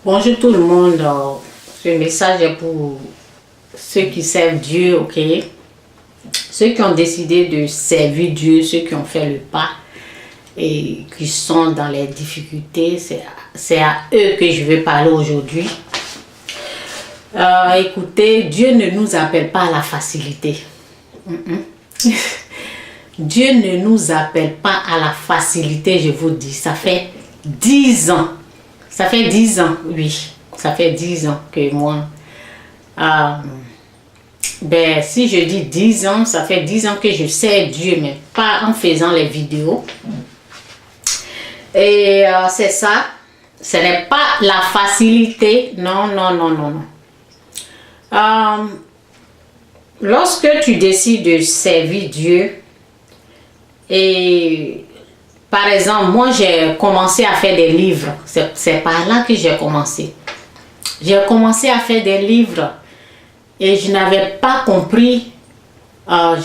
Bonjour tout le monde. Ce message est pour ceux qui servent Dieu, ok? Ceux qui ont décidé de servir Dieu, ceux qui ont fait le pas et qui sont dans les difficultés, c'est à eux que je vais parler aujourd'hui. Écoutez, Dieu ne nous appelle pas à la facilité. Dieu ne nous appelle pas à la facilité, je vous dis. Ça fait 10 ans. Ça fait 10 ans, oui. Ça fait 10 ans que moi... si je dis 10 ans, ça fait 10 ans que je sers Dieu, mais pas en faisant les vidéos. Et c'est ça. Ce n'est pas la facilité. Non, non, non, non, non. Lorsque tu décides de servir Dieu, et par exemple, moi j'ai commencé à faire des livres. C'est par là que j'ai commencé. J'ai commencé à faire des livres et je n'avais pas compris.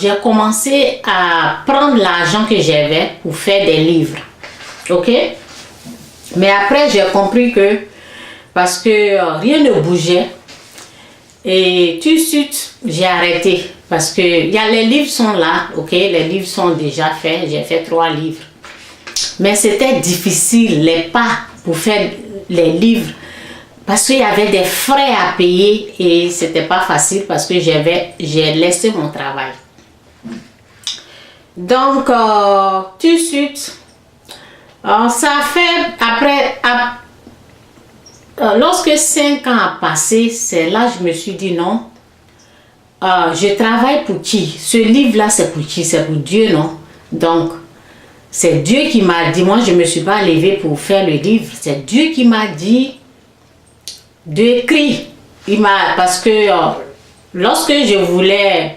J'ai commencé à prendre l'argent que j'avais pour faire des livres. Ok? Mais après j'ai compris que parce que rien ne bougeait. Et tout de suite, j'ai arrêté. Parce que les livres sont là, ok? Les livres sont déjà faits. J'ai fait 3 livres. Mais c'était difficile, les pas pour faire les livres. Parce qu'il y avait des frais à payer et c'était pas facile parce que j'ai laissé mon travail. Donc, tout de suite, ça fait après... lorsque 5 ans a passé, c'est là que je me suis dit non. Je travaille pour qui? Ce livre-là, c'est pour qui? C'est pour Dieu, non? Donc, c'est Dieu qui m'a dit, moi je ne me suis pas levée pour faire le livre. C'est Dieu qui m'a dit d'écrire. Parce que lorsque je voulais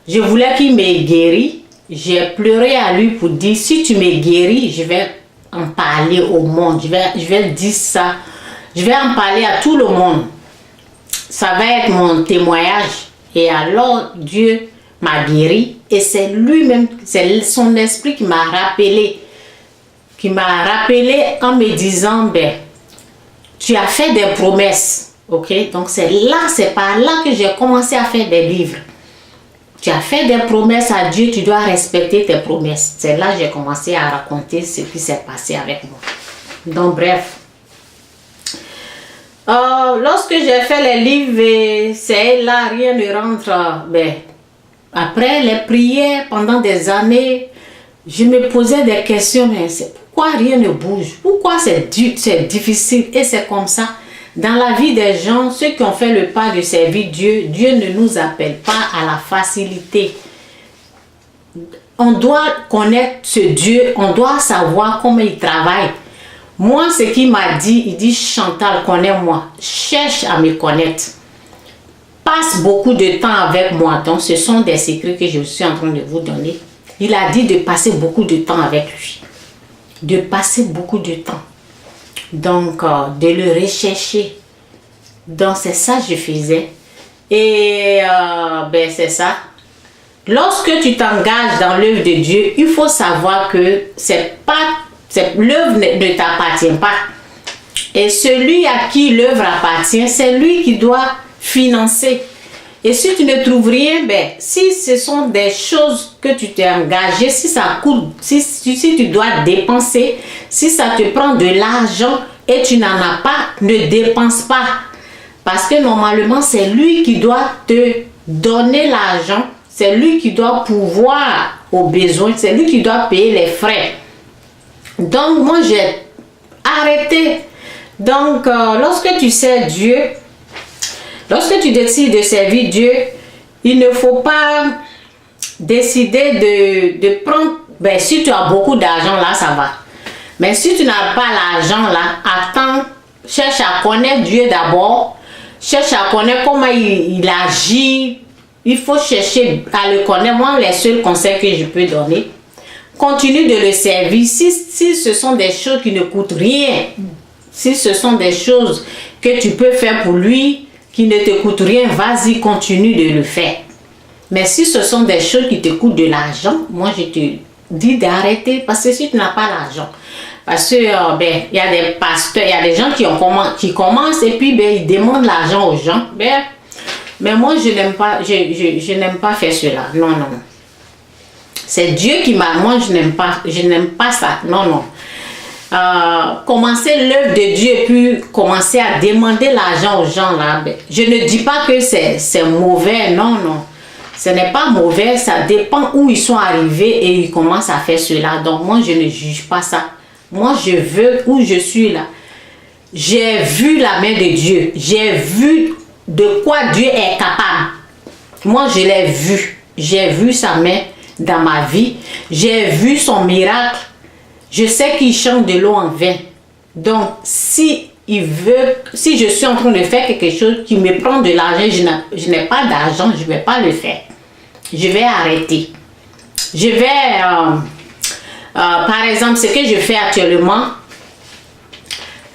qu'il me guérisse, j'ai pleuré à lui pour dire, si tu me guéris, je vais en parler au monde. Je vais dire ça. Je vais en parler à tout le monde. Ça va être mon témoignage. Et alors, Dieu m'a guéri. Et c'est lui-même, c'est son esprit qui m'a rappelé. Qui m'a rappelé en me disant, tu as fait des promesses. Ok? Donc, c'est par là que j'ai commencé à faire des livres. Tu as fait des promesses à Dieu, tu dois respecter tes promesses. C'est là que j'ai commencé à raconter ce qui s'est passé avec moi. Donc, bref. Lorsque j'ai fait les livres, c'est là, rien ne rentre. Après les prières, pendant des années, je me posais des questions. Mais pourquoi rien ne bouge? Pourquoi c'est difficile? Et c'est comme ça. Dans la vie des gens, ceux qui ont fait le pas de servir Dieu, Dieu ne nous appelle pas à la facilité. On doit connaître ce Dieu, on doit savoir comment il travaille. Moi, ce qu'il m'a dit, il dit, Chantal, connais-moi, cherche à me connaître. Passe beaucoup de temps avec moi. Donc, ce sont des secrets que je suis en train de vous donner. Il a dit de passer beaucoup de temps avec lui. De passer beaucoup de temps. Donc, de le rechercher. Donc, c'est ça que je faisais. Et, c'est ça. Lorsque tu t'engages dans l'œuvre de Dieu, il faut savoir que l'œuvre ne t'appartient pas. Et celui à qui l'œuvre appartient, c'est lui qui doit financer. Et si tu ne trouves rien, si ce sont des choses que tu t'es engagé, si ça coûte, si tu dois dépenser, si ça te prend de l'argent et tu n'en as pas, ne dépense pas. Parce que normalement, c'est lui qui doit te donner l'argent, c'est lui qui doit pourvoir aux besoins, c'est lui qui doit payer les frais. Donc, moi, j'ai arrêté. Donc, lorsque tu sers Dieu, lorsque tu décides de servir Dieu, il ne faut pas décider de prendre... si tu as beaucoup d'argent, là, ça va. Mais si tu n'as pas l'argent, là, attends, cherche à connaître Dieu d'abord. Cherche à connaître comment il agit. Il faut chercher à le connaître. Moi, les seuls conseils que je peux donner, continue de le servir. Si ce sont des choses qui ne coûtent rien, si ce sont des choses que tu peux faire pour lui, qui ne te coûtent rien, vas-y, continue de le faire. Mais si ce sont des choses qui te coûtent de l'argent, moi je te dis d'arrêter parce que si tu n'as pas l'argent. Parce que, ben, il y a des pasteurs, il y a des gens qui commencent et puis, ben, ils demandent l'argent aux gens. Ben, mais moi, je n'aime pas, je n'aime pas faire cela. Non, non. C'est Dieu qui m'a... Moi, je n'aime pas ça. Non, non. Commencer l'œuvre de Dieu et puis commencer à demander l'argent aux gens là. Ben, je ne dis pas que c'est mauvais. Non, non. Ce n'est pas mauvais. Ça dépend où ils sont arrivés et ils commencent à faire cela. Donc, moi, je ne juge pas ça. Moi, je veux où je suis là. J'ai vu la main de Dieu. J'ai vu de quoi Dieu est capable. Moi, je l'ai vu. J'ai vu sa main dans ma vie. J'ai vu son miracle. Je sais qu'il change de l'eau en vin. Donc, si je suis en train de faire quelque chose qui me prend de l'argent, je n'ai pas d'argent, je ne vais pas le faire. Je vais arrêter. Je vais, par exemple, ce que je fais actuellement,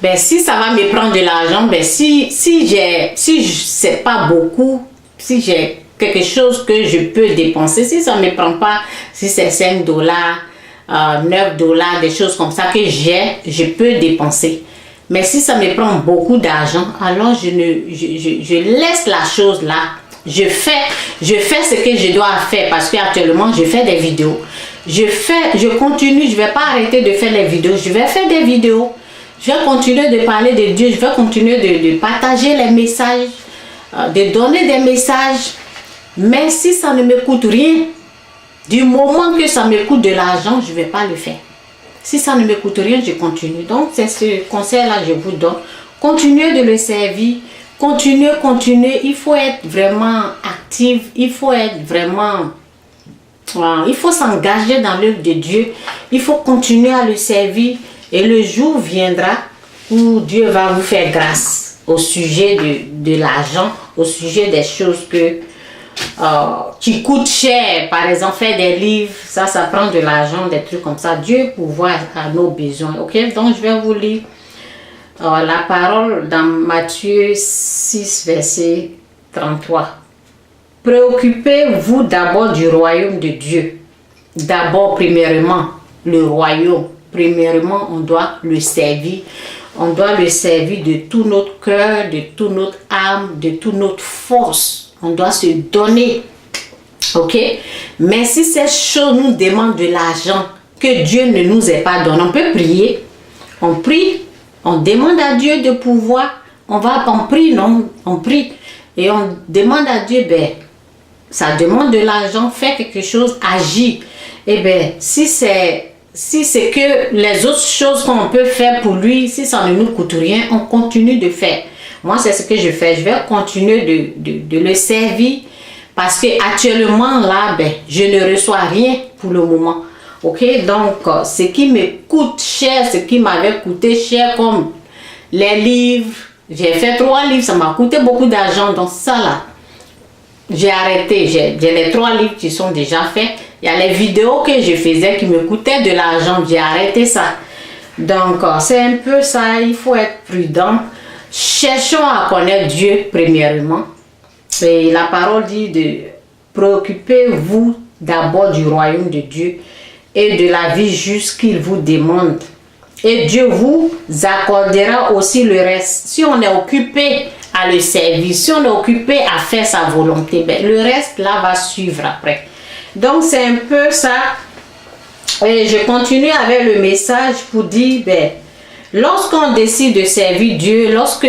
ben, si ça va me prendre de l'argent, ben, si c'est pas beaucoup, si j'ai quelque chose que je peux dépenser, si ça ne me prend pas, si c'est 5 dollars, 9 dollars, des choses comme ça que je peux dépenser. Mais si ça me prend beaucoup d'argent, alors je laisse la chose là. Je fais ce que je dois faire parce qu'actuellement, je fais des vidéos. Je continue, je ne vais pas arrêter de faire des vidéos. Je vais faire des vidéos. Je vais continuer de parler de Dieu. Je vais continuer de partager les messages, de donner des messages. Mais si ça ne me coûte rien, du moment que ça me coûte de l'argent, je ne vais pas le faire. Si ça ne me coûte rien, je continue. Donc, c'est ce conseil-là que je vous donne. Continuez de le servir. Continuez. Il faut être vraiment actif. Il faut être vraiment... il faut s'engager dans l'œuvre de Dieu. Il faut continuer à le servir. Et le jour viendra où Dieu va vous faire grâce au sujet de l'argent, au sujet des choses qui coûtent cher. Par exemple, faire des livres, ça prend de l'argent, des trucs comme ça. Dieu pourvoit à nos besoins. Ok, donc je vais vous lire la parole dans Matthieu 6, verset 33. Préoccupez-vous d'abord du royaume de Dieu. D'abord, premièrement, le royaume. Premièrement, on doit le servir. On doit le servir de tout notre cœur, de toute notre âme, de toute notre force. On doit se donner. Ok? Mais si ces choses nous demandent de l'argent que Dieu ne nous ait pas donné, on peut prier. On prie. On demande à Dieu de pouvoir. On prie, non? On prie. Et on demande à Dieu, ben, ça demande de l'argent, fais quelque chose, agis. Et bien, si c'est que les autres choses qu'on peut faire pour lui, si ça ne nous coûte rien, on continue de faire. Moi, c'est ce que je fais. Je vais continuer de le servir parce que actuellement là, ben, je ne reçois rien pour le moment. Ok, donc ce qui me coûte cher, ce qui m'avait coûté cher, comme les livres, j'ai fait 3 livres, ça m'a coûté beaucoup d'argent. Donc ça là, j'ai arrêté. J'ai les 3 livres qui sont déjà faits. Il y a les vidéos que je faisais qui me coûtaient de l'argent. J'ai arrêté ça. Donc c'est un peu ça. Il faut être prudent. Cherchons à connaître Dieu premièrement. Et la parole dit de préoccupez-vous d'abord du royaume de Dieu et de la vie juste qu'il vous demande. Et Dieu vous accordera aussi le reste. Si on est occupé à le servir, si on est occupé à faire sa volonté, ben, le reste là va suivre après. Donc c'est un peu ça. Et je continue avec le message pour dire, ben, lorsqu'on décide de servir Dieu, lorsque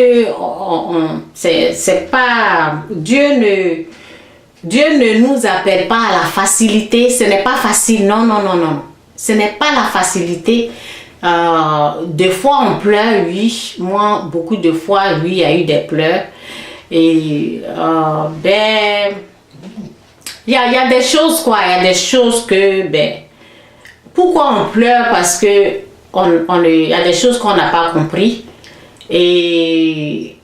c'est pas Dieu ne nous appelle pas à la facilité. Ce n'est pas facile. Non. Ce n'est pas la facilité. Des fois on pleure, oui. Moi, beaucoup de fois, oui, il y a eu des pleurs. Et ben, il y a des choses quoi. Il y a des choses que, ben, pourquoi on pleure? Parce que il y a des choses qu'on n'a pas compris. Et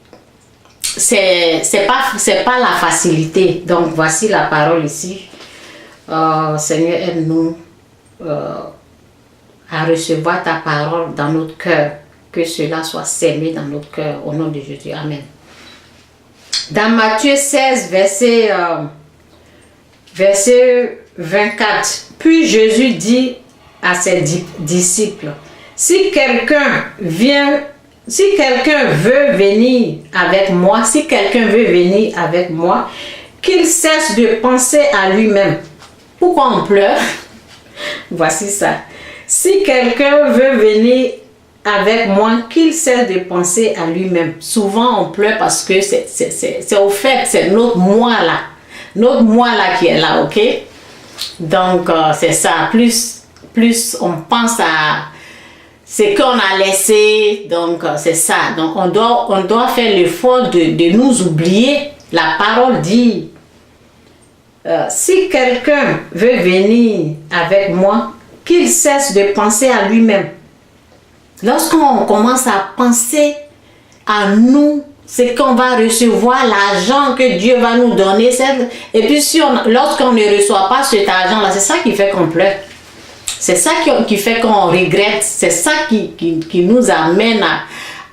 c'est pas la facilité. Donc voici la parole ici. Seigneur, aide-nous à recevoir ta parole dans notre cœur, que cela soit sémé dans notre cœur au nom de Jésus. Amen. Dans Matthieu 16, verset 24, puis Jésus dit à ses disciples, si quelqu'un veut venir avec moi, qu'il cesse de penser à lui-même. Pourquoi on pleure? Voici ça. Si quelqu'un veut venir avec moi, qu'il cesse de penser à lui-même. Souvent, on pleure parce que c'est au fait, c'est notre moi là. Notre moi là qui est là, ok? Donc, c'est ça. Plus on pense à ce qu'on a laissé, donc c'est ça. Donc, on doit faire l'effort de nous oublier. La parole dit, si quelqu'un veut venir avec moi, qu'il cesse de penser à lui-même. Lorsqu'on commence à penser à nous, c'est qu'on va recevoir l'argent que Dieu va nous donner. Et puis lorsqu'on ne reçoit pas cet argent-là, c'est ça qui fait qu'on pleure. C'est ça qui fait qu'on regrette. C'est ça qui nous amène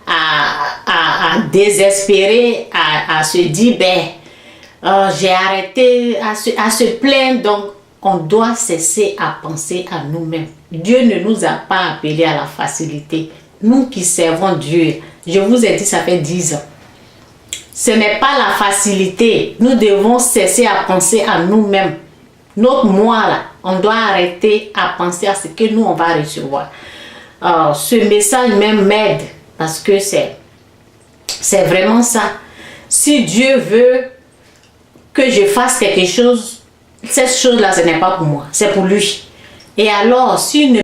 à désespérer, à se dire, j'ai arrêté, à se plaindre. Donc, on doit cesser à penser à nous-mêmes. Dieu ne nous a pas appelés à la facilité. Nous qui servons Dieu, je vous ai dit, ça fait 10 ans. Ce n'est pas la facilité. Nous devons cesser à penser à nous-mêmes. Notre moi, là, on doit arrêter à penser à ce que nous, on va recevoir. Ce message même m'aide parce que c'est vraiment ça. Si Dieu veut que je fasse quelque chose, cette chose-là, ce n'est pas pour moi, c'est pour lui. Et alors, s'il ne